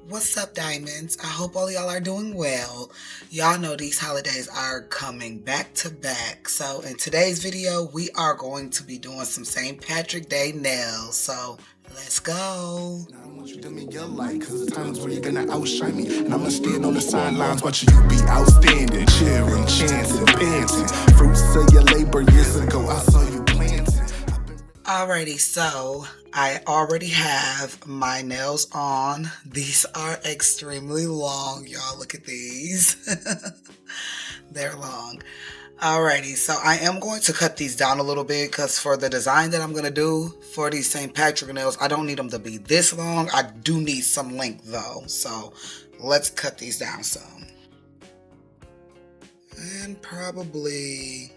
What's up, diamonds? I hope all y'all are doing well. Y'all know these holidays are coming back to back. So in today's video, we are going to be doing some St. Patrick Day nails. So let's go. Now I want you to me your light, cause the times where you're gonna outshine me. And I'ma stand on the sidelines watching you be outstanding, cheering, chanting, panting. Fruits of your labor years ago, I saw you planting. Alrighty, so I already have my nails on. These are extremely long, y'all. Look at these. They're long. Alrighty, so I am going to cut these down a little bit because for the design that I'm going to do for these St. Patrick nails, I don't need them to be this long. I do need some length though, so let's cut these down some. And probably,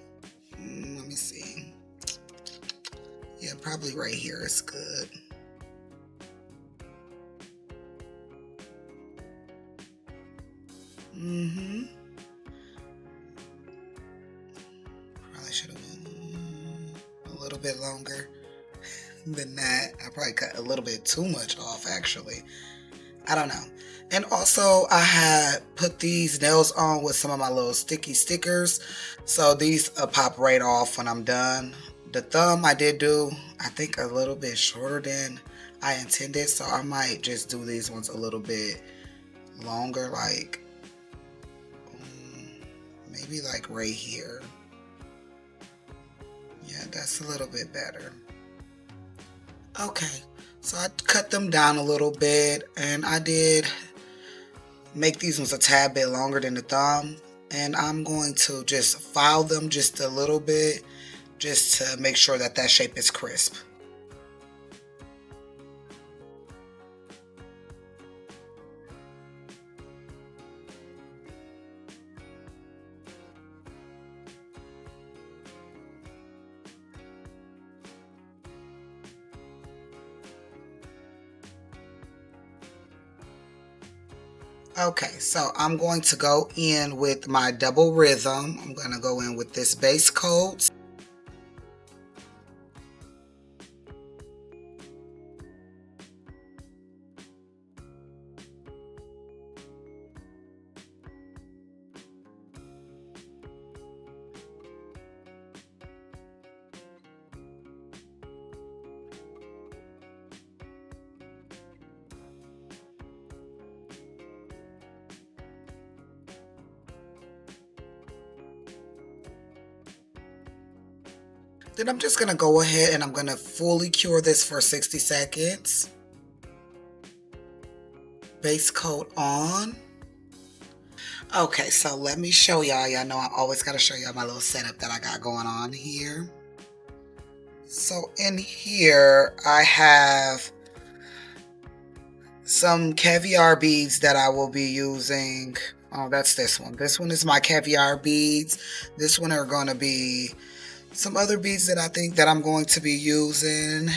let me see. Yeah, probably right here is good. Probably should have been a little bit longer than that. I probably cut a little bit too much off, actually. I don't know. And also, I had put these nails on with some of my little sticky stickers. So these pop right off when I'm done. The thumb I did do, I think, a little bit shorter than I intended. So I might just do these ones a little bit longer, like maybe like right here. Yeah, that's a little bit better. Okay, so I cut them down a little bit, and I did make these ones a tad bit longer than the thumb, and I'm going to just file them just a little bit just to make sure that that shape is crisp. Okay, so I'm going to go in with my double rhythm. I'm going to go in with this base coat. Then I'm just going to go ahead and I'm going to fully cure this for 60 seconds. Base coat on. Okay, so let me show y'all. Y'all know I always got to show y'all my little setup that I got going on here. So in here, I have some caviar beads that I will be using. Oh, that's this one. This one is my caviar beads. This one are going to be some other beads that I think that I'm going to be using.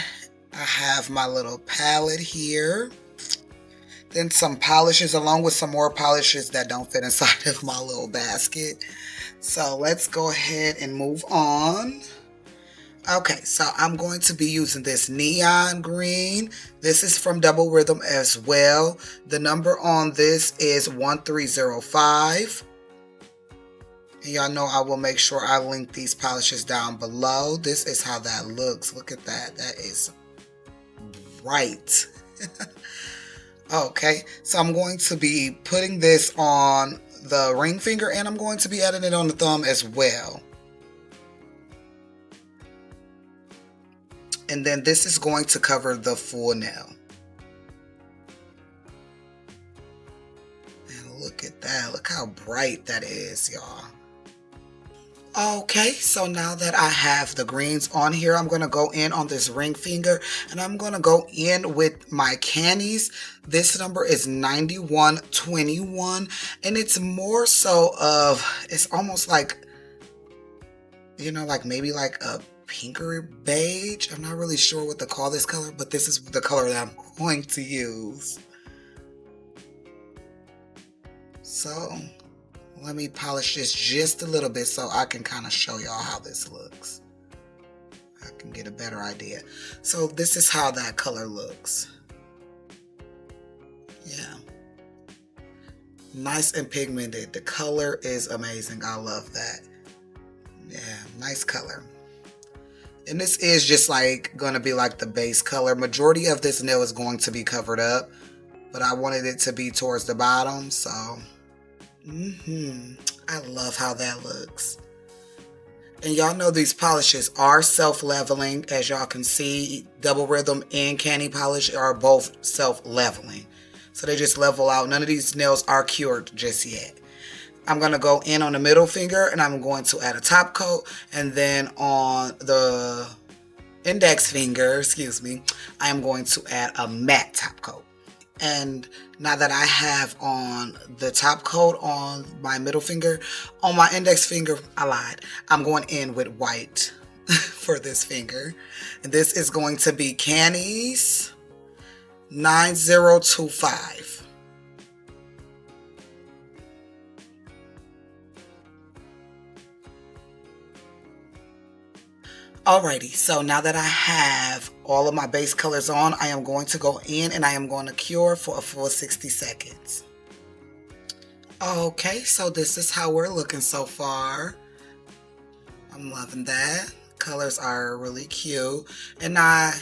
I have my little palette here. Then some polishes along with some more polishes that don't fit inside of my little basket. So let's go ahead and move on. Okay, so I'm going to be using this neon green. This is from Double Rhythm as well. The number on this is 1305. And y'all know I will make sure I link these polishes down below. This is how that looks. Look at that. That is bright. Okay, so I'm going to be putting this on the ring finger and I'm going to be adding it on the thumb as well. And then this is going to cover the full nail. And look at that. Look how bright that is, y'all. Okay, so now that I have the greens on here, I'm going to go in on this ring finger and I'm going to go in with my candies. This number is 9121 and it's more so of, it's almost like, you know, like maybe like a pinker beige. I'm not really sure what to call this color, but this is the color that I'm going to use. So let me polish this just a little bit so I can kind of show y'all how this looks. I can get a better idea. So this is how that color looks. Yeah. Nice and pigmented. The color is amazing. I love that. Yeah, nice color. And this is just like going to be like the base color. Majority of this nail is going to be covered up, but I wanted it to be towards the bottom, so I love how that looks. And y'all know these polishes are self-leveling. As y'all can see, Double Rhythm and Candy Polish are both self-leveling. So they just level out. None of these nails are cured just yet. I'm going to go in on the middle finger and I'm going to add a top coat. And then on the index finger, excuse me, I am going to add a matte top coat. And now that I have on the top coat on my middle finger, on my index finger, I lied. I'm going in with white for this finger. And this is going to be Candy's 9025. Alrighty, so now that I have all of my base colors on, I am going to go in and I am going to cure for a full 60 seconds. Okay, so this is how we're looking so far. I'm loving that. Colors are really cute. And I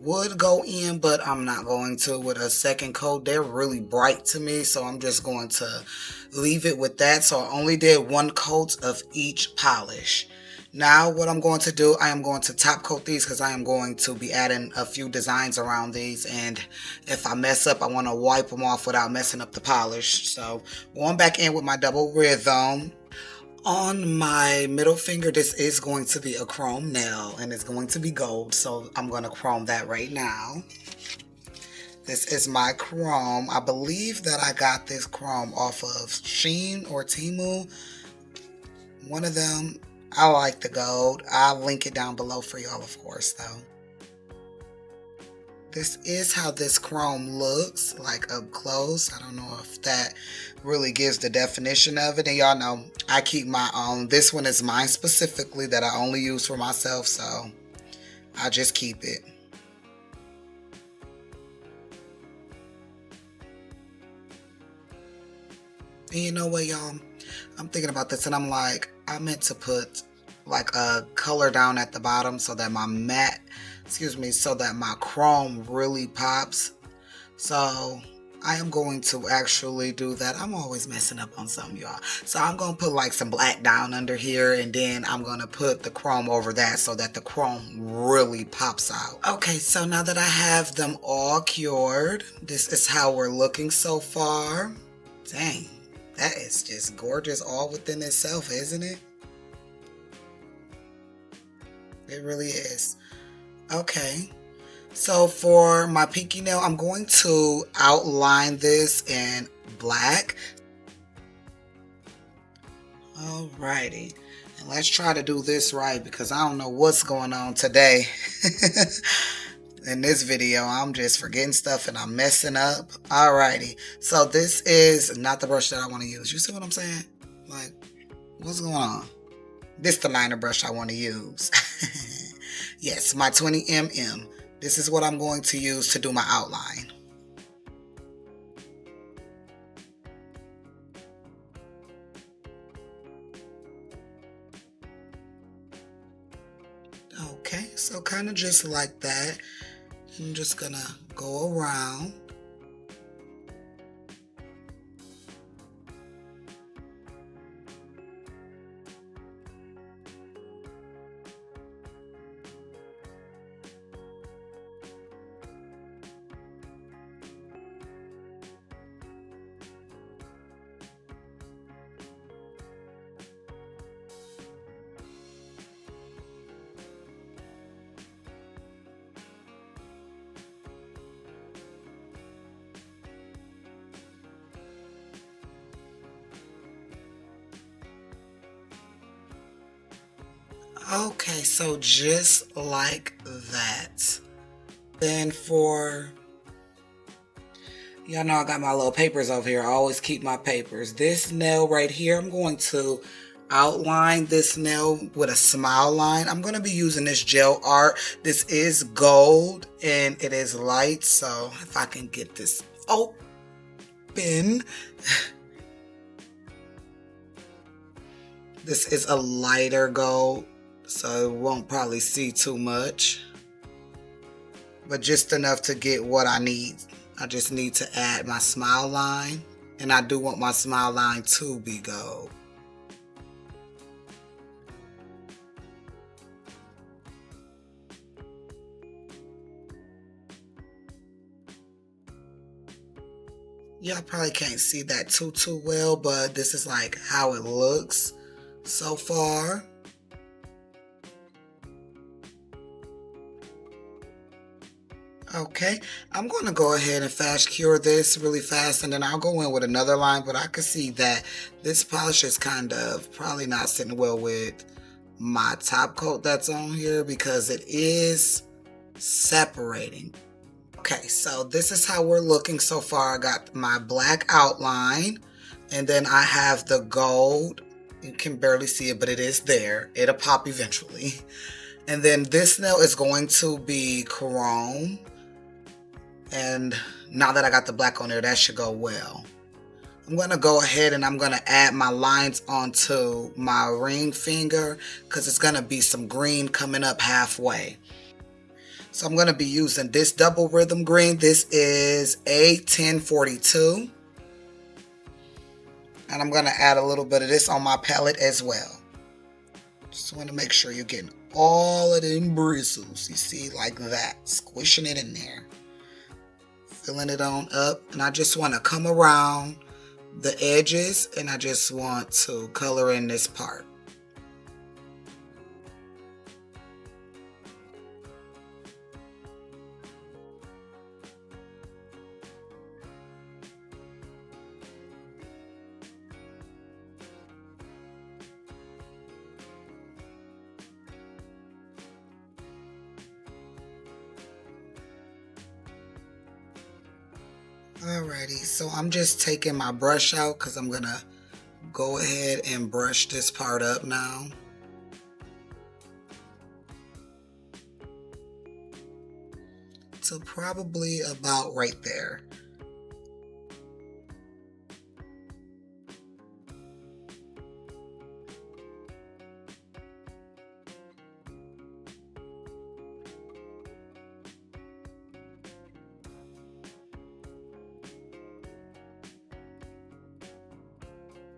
would go in, but I'm not going to with a second coat. They're really bright to me, so I'm just going to leave it with that. So I only did one coat of each polish. Now what I'm going to do, I am going to top coat these because I am going to be adding a few designs around these, and if I mess up I want to wipe them off without messing up the polish. So going back in with my Double Rhythm. On my middle finger, this is going to be a chrome nail and it's going to be gold, so I'm going to chrome that right now. This is my chrome. I believe that I got this chrome off of Shein or Temu. One of them. I like the gold. I'll link it down below for y'all, of course, though. This is how this chrome looks, like up close. I don't know if that really gives the definition of it. And y'all know, I keep my own. This one is mine specifically that I only use for myself, so I just keep it. And you know what, y'all? I'm thinking about this and I'm like, I meant to put like a color down at the bottom so that my matte, so that my chrome really pops. So I am going to actually do that. I'm always messing up on something, y'all. So I'm going to put like some black down under here, and then I'm going to put the chrome over that so that the chrome really pops out. Okay, so now that I have them all cured, this is how we're looking so far. Dang, that is just gorgeous all within itself, isn't it? It really is. Okay. So for my pinky nail, I'm going to outline this in black. Alrighty. And let's try to do this right because I don't know what's going on today. In this video, I'm just forgetting stuff and I'm messing up. Alrighty. So this is not the brush that I want to use. You see what I'm saying? Like, what's going on? This is the liner brush I want to use. Yes, my 20mm. This is what I'm going to use to do my outline. Okay, so kind of just like that. I'm just gonna go around. Okay, so just like that. Then for, y'all know I got my little papers over here. I always keep my papers. This nail right here, I'm going to outline this nail with a smile line. I'm going to be using this gel art. This is gold and it is light, so if I can get this open. This is a lighter gold, so it won't probably see too much, but just enough to get what I need. I just need to add my smile line, and I do want my smile line to be gold. Y'all probably can't see that too well, but this is like how it looks so far. Okay, I'm going to go ahead and fast cure this really fast, and then I'll go in with another line, but I can see that this polish is kind of probably not sitting well with my top coat that's on here because it is separating. Okay, so this is how we're looking so far. I got my black outline, and then I have the gold. You can barely see it, but it is there. It'll pop eventually. And then this nail is going to be chrome. And now that I got the black on there, that should go well. I'm going to go ahead and I'm going to add my lines onto my ring finger because it's going to be some green coming up halfway. So I'm going to be using this double rhythm green. This is A1042. And I'm going to add a little bit of this on my palette as well. Just want to make sure you're getting all of them bristles. You see, like that. Squishing it in there. Filling it on up. And I just want to come around the edges. And I just want to color in this part. Alrighty, so I'm just taking my brush out because I'm gonna go ahead and brush this part up now. So probably about right there.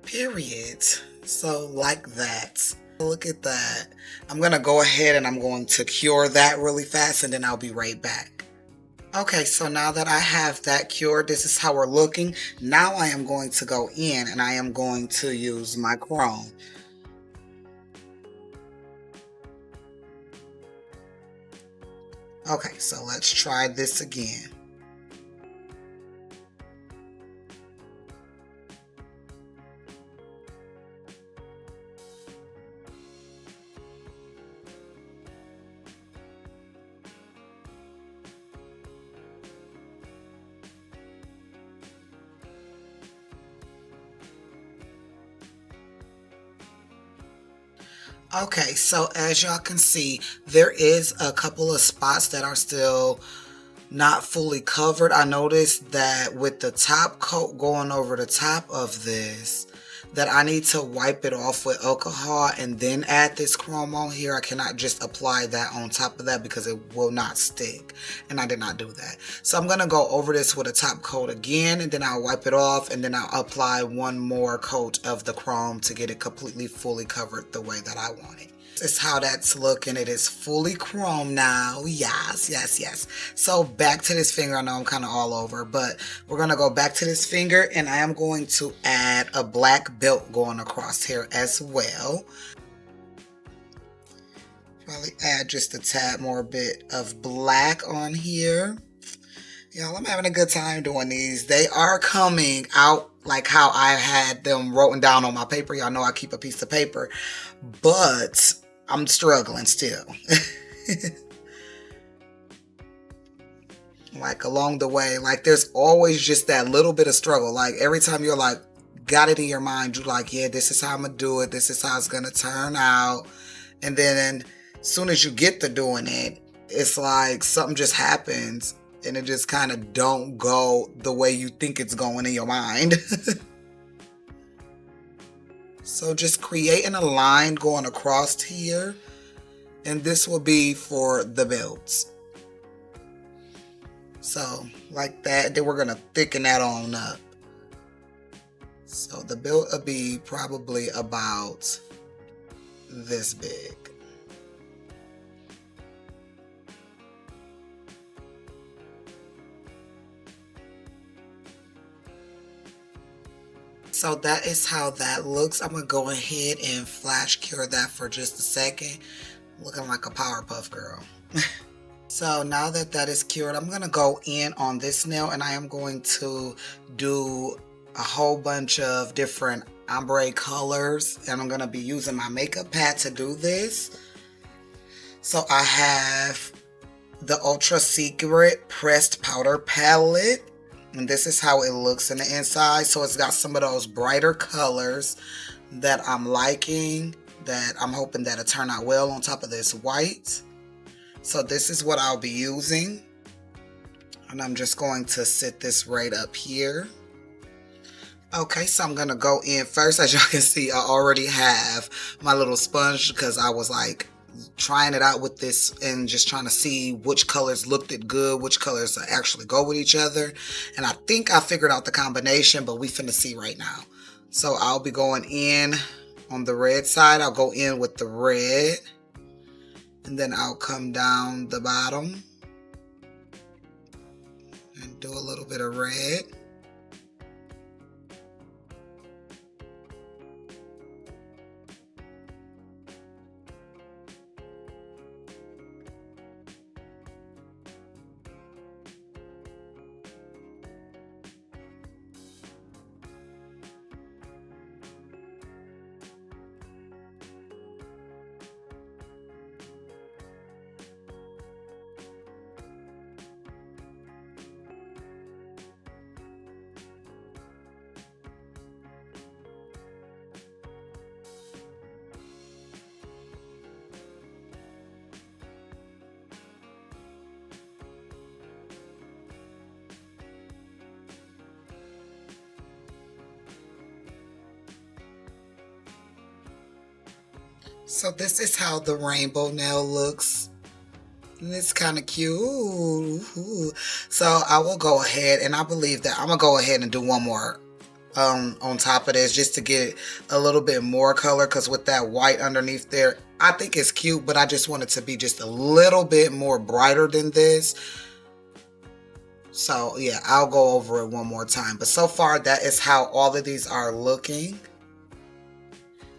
Period. So like that. Look at that. I'm gonna go ahead and I'm going to cure that really fast and then I'll be right back. Okay, so now that I have that cured, this is how we're looking. Now I am going to go in and I am going to use my chrome. Okay, so let's try this again. Okay, so as y'all can see, there is a couple of spots that are still not fully covered. I noticed that with the top coat going over the top of this, that I need to wipe it off with alcohol and then add this chrome on here. I cannot just apply that on top of that because it will not stick, and I did not do that. So I'm going to go over this with a top coat again, and then I'll wipe it off, and then I'll apply one more coat of the chrome to get it completely fully covered the way that I want it. This is how that's looking. It is fully chrome now. Yes, yes, yes. So back to this finger. I know I'm kind of all over, but we're going to go back to this finger, and I am going to add a black belt going across here as well. Probably add just a tad more bit of black on here. Y'all, I'm having a good time doing these. They are coming out like how I had them written down on my paper. Y'all know I keep a piece of paper, but I'm struggling still. Like along the way, like there's always just that little bit of struggle. Like every time you're like, got it in your mind, you're like, yeah, this is how I'm gonna do it. This is how it's gonna turn out. And then as soon as you get to doing it, it's like something just happens and it just kind of don't go the way you think it's going in your mind. So just creating a line going across here, and this will be for the belts. So like that, then we're going to thicken that on up. So the belt will be probably about this big. So that is how that looks. I'm going to go ahead and flash cure that for just a second. Looking like a Powerpuff Girl. So now that that is cured, I'm going to go in on this nail and I am going to do a whole bunch of different ombre colors. And I'm going to be using my makeup pad to do this. So I have the Ultra Secret Pressed Powder Palette. And this is how it looks in the inside. So it's got some of those brighter colors that I'm liking, that I'm hoping that it'll turn out well on top of this white. So this is what I'll be using. And I'm just going to sit this right up here. Okay, so I'm going to go in first. As y'all can see, I already have my little sponge because I was like trying it out with this and just trying to see which colors looked it good, which colors actually go with each other. And I think I figured out the combination, but we finna see right now. So I'll be going in on the red side. I'll go in with the red and then I'll come down the bottom and do a little bit of red. So this is how the rainbow nail looks. And it's kind of cute. Ooh. So I will go ahead and I believe that I'm going to go ahead and do one more on top of this just to get a little bit more color, because with that white underneath there, I think it's cute, but I just want it to be just a little bit more brighter than this. So yeah, I'll go over it one more time. But so far, that is how all of these are looking.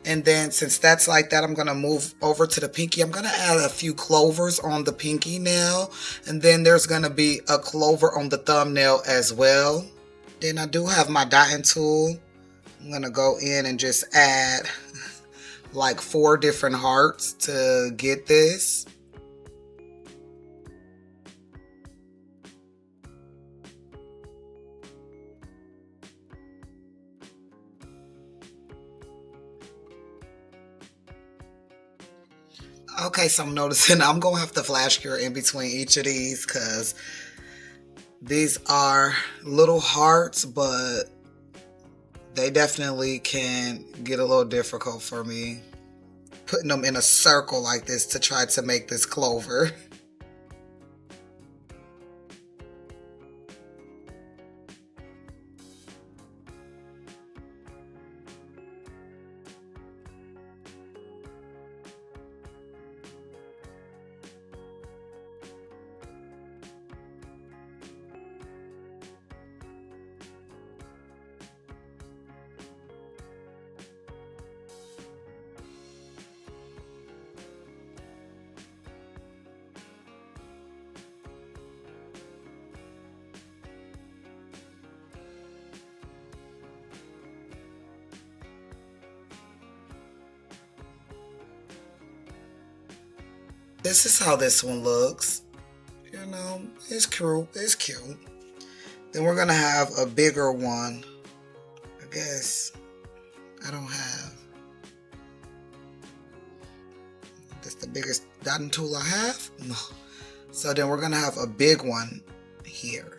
And then since that's like that, I'm going to move over to the pinky. I'm going to add a few clovers on the pinky nail. And then there's going to be a clover on the thumbnail as well. Then I do have my dotting tool. I'm going to go in and just add like 4 different hearts to get this. Okay, so I'm noticing I'm going to have to flash cure in between each of these because these are little hearts, but they definitely can get a little difficult for me putting them in a circle like this to try to make this clover. This is how this one looks. You know, it's cute. It's cute. Then we're gonna have a bigger one. I guess I don't have. That's the biggest dotting tool I have. No. So then we're gonna have a big one here.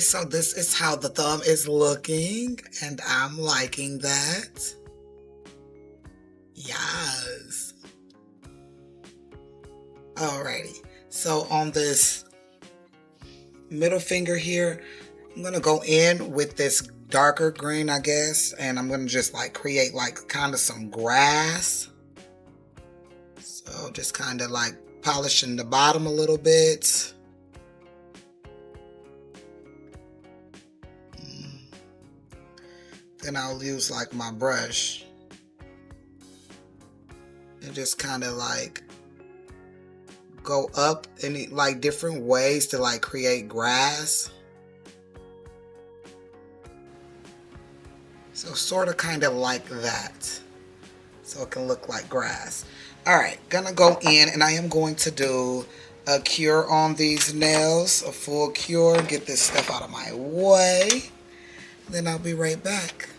so this is how the thumb is looking, and I'm liking that. Yes. Alrighty. So on this middle finger here, I'm gonna go in with this darker green, I guess, and I'm gonna just like create like kind of some grass. So just kind of like polishing the bottom a little bit. Then I'll use like my brush and just kind of like go up in like different ways to like create grass. So sort of kind of like that. So it can look like grass. Alright, gonna go in and I am going to do a cure on these nails. A full cure. Get this stuff out of my way. Then I'll be right back.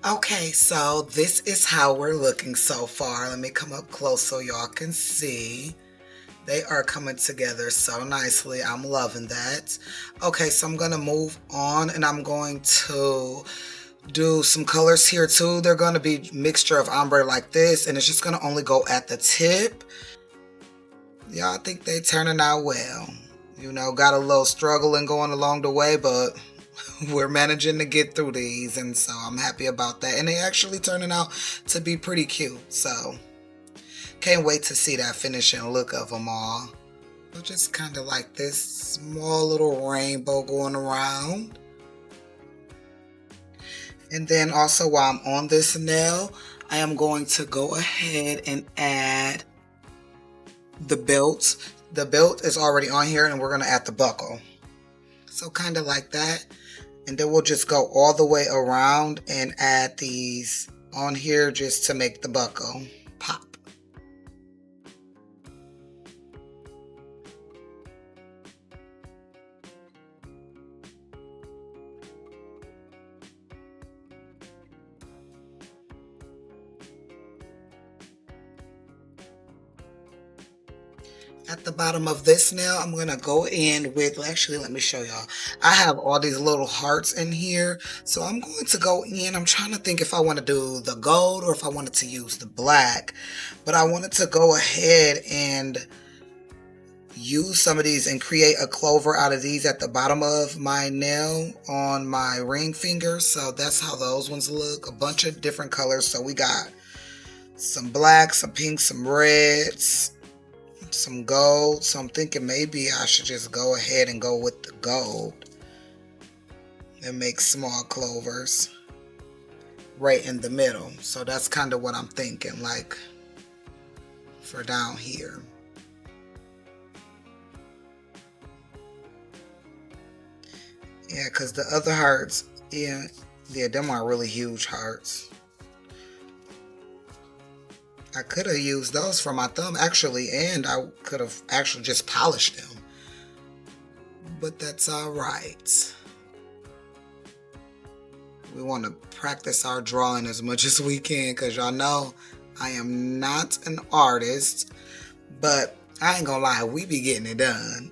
Okay, so this is how we're looking so far. Let me come up close so y'all can see. They are coming together so nicely. I'm loving that. Okay, so I'm gonna move on and I'm going to do some colors here too. They're going to be mixture of ombre like this, and it's just going to only go at the tip. Y'all think they turning out well. You know, got a little struggling going along the way, but we're managing to get through these, and so I'm happy about that. And they actually turning out to be pretty cute, so can't wait to see that finishing look of them all. So just kind of like this small little rainbow going around. And then also while I'm on this nail, I am going to go ahead and add the belt. The belt is already on here and we're going to add the buckle. So kind of like that. And then we'll just go all the way around and add these on here just to make the buckle pop. At the bottom of this nail, I'm going to go in with, actually, let me show y'all. I have all these little hearts in here. So I'm going to go in. I'm trying to think if I want to do the gold or if I wanted to use the black. But I wanted to go ahead and use some of these and create a clover out of these at the bottom of my nail on my ring finger. So that's how those ones look. A bunch of different colors. So we got some blacks, some pinks, some reds, some gold. So I'm thinking maybe I should just go ahead and go with the gold and make small clovers right in the middle. So that's kind of what I'm thinking, like for down here. Yeah, because the other hearts, yeah, them are really huge hearts. I could have used those for my thumb actually, and I could have actually just polished them. But that's alright. We want to practice our drawing as much as we can, because y'all know I am not an artist, but I ain't gonna lie, we be getting it done.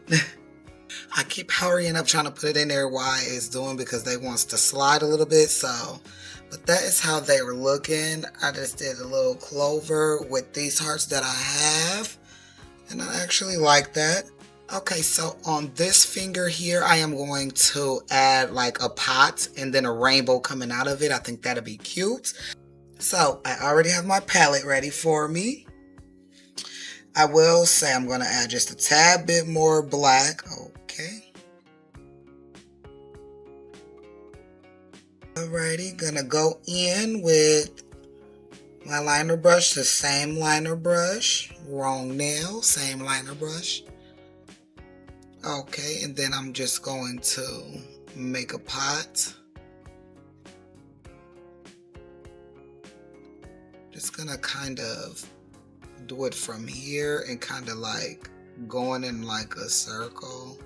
I keep hurrying up trying to put it in there while it's doing because they wants to slide a little bit, so. But that is how they were looking. I just did a little clover with these hearts that I have, and I actually like that. Okay, so on this finger here, I am going to add like a pot and then a rainbow coming out of it. I think that'll be cute. So I already have my palette ready for me. I will say I'm going to add just a tad bit more black. Okay. Alrighty, gonna go in with my liner brush, the same liner brush, wrong nail, same liner brush. Okay, and then I'm just going to make a pot. Just gonna kind of do it from here and kind of like going in like a circle.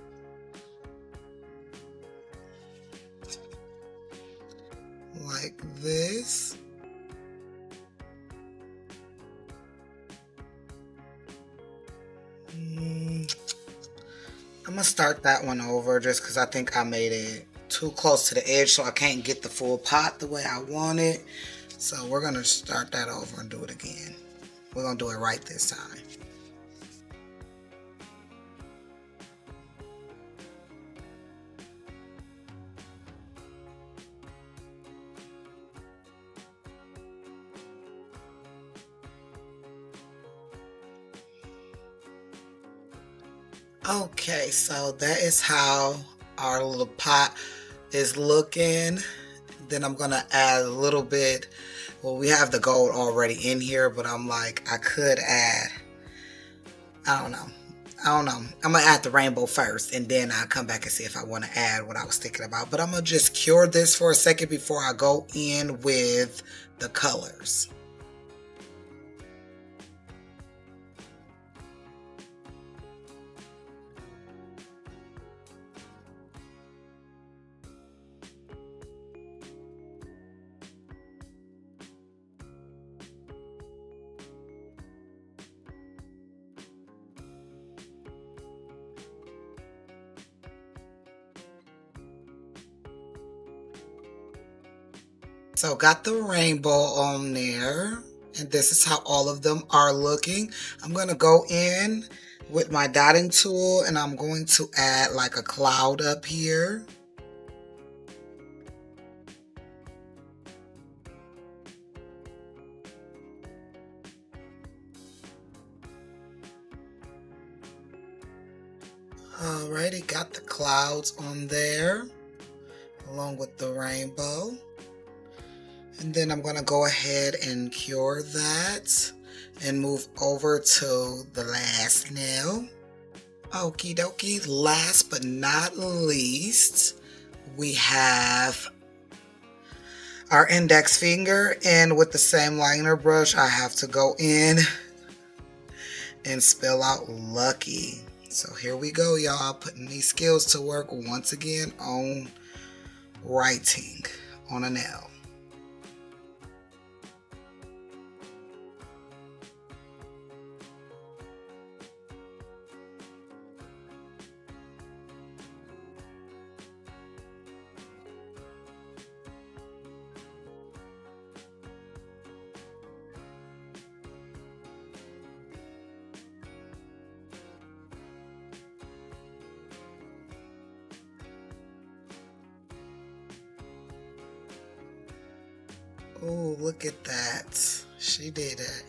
Like this. I'm gonna start that one over just because I think I made it too close to the edge, so I can't get the full pot the way I want it. So we're gonna start that over and do it again. We're gonna do it right this time. Okay, so that is how our little pot is looking. Then I'm gonna add a little bit. Well, we have the gold already in here, but I'm like, I could add, I don't know. I'm gonna add the rainbow first, and then I'll come back and see if I want to add what I was thinking about. But I'm gonna just cure this for a second before I go in with the colors. So got the rainbow on there, and this is how all of them are looking. I'm going to go in with my dotting tool, and I'm going to add like a cloud up here. Alrighty, got the clouds on there along with the rainbow. And then I'm going to go ahead and cure that and move over to the last nail. Okie dokie, last but not least, we have our index finger, and with the same liner brush, I have to go in and spell out lucky. So here we go, y'all, putting these skills to work once again on writing on a nail. Oh, look at that. She did it.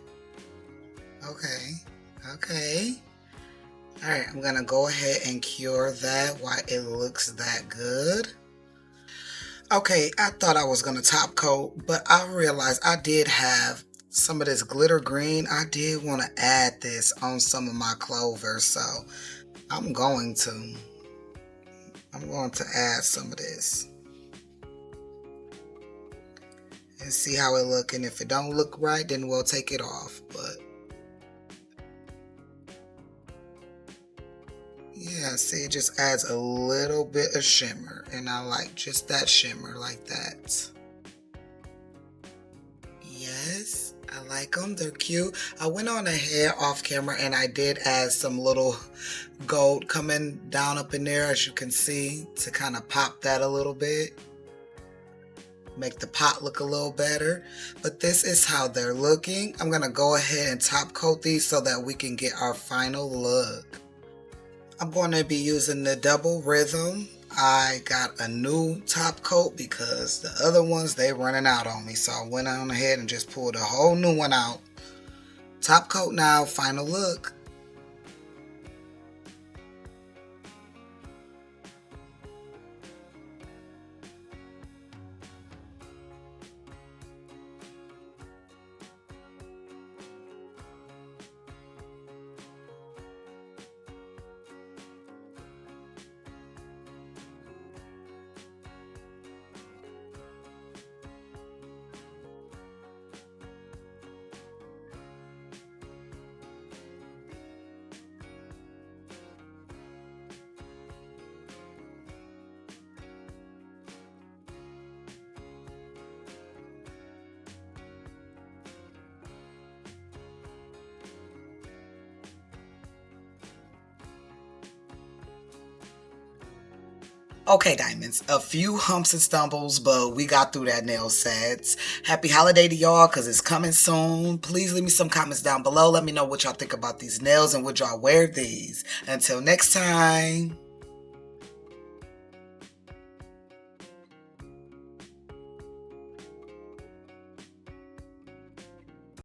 Okay. Okay. Alright, I'm gonna go ahead and cure that while it looks that good. Okay, I thought I was gonna top coat, but I realized I did have some of this glitter green. I did want to add this on some of my clover, so I'm going to add some of this and see how it look, and if it don't look right, then we'll take it off. But yeah, see, it just adds a little bit of shimmer, and I like just that shimmer like that. Yes, I like them, they're cute. I went on ahead off camera and I did add some little gold coming down up in there, as you can see, to kind of pop that a little bit, make the pot look a little better. But this is how they're looking. I'm gonna go ahead and top coat these so that we can get our final look. I'm going to be using the double rhythm. I got a new top coat because the other ones, they running out on me, so I went on ahead and just pulled a whole new one out. Top coat now, final look. Okay, diamonds, a few humps and stumbles, but we got through that nail sets. Happy holiday to y'all, because it's coming soon. Please leave me some comments down below. Let me know what y'all think about these nails and would y'all wear these. Until next time.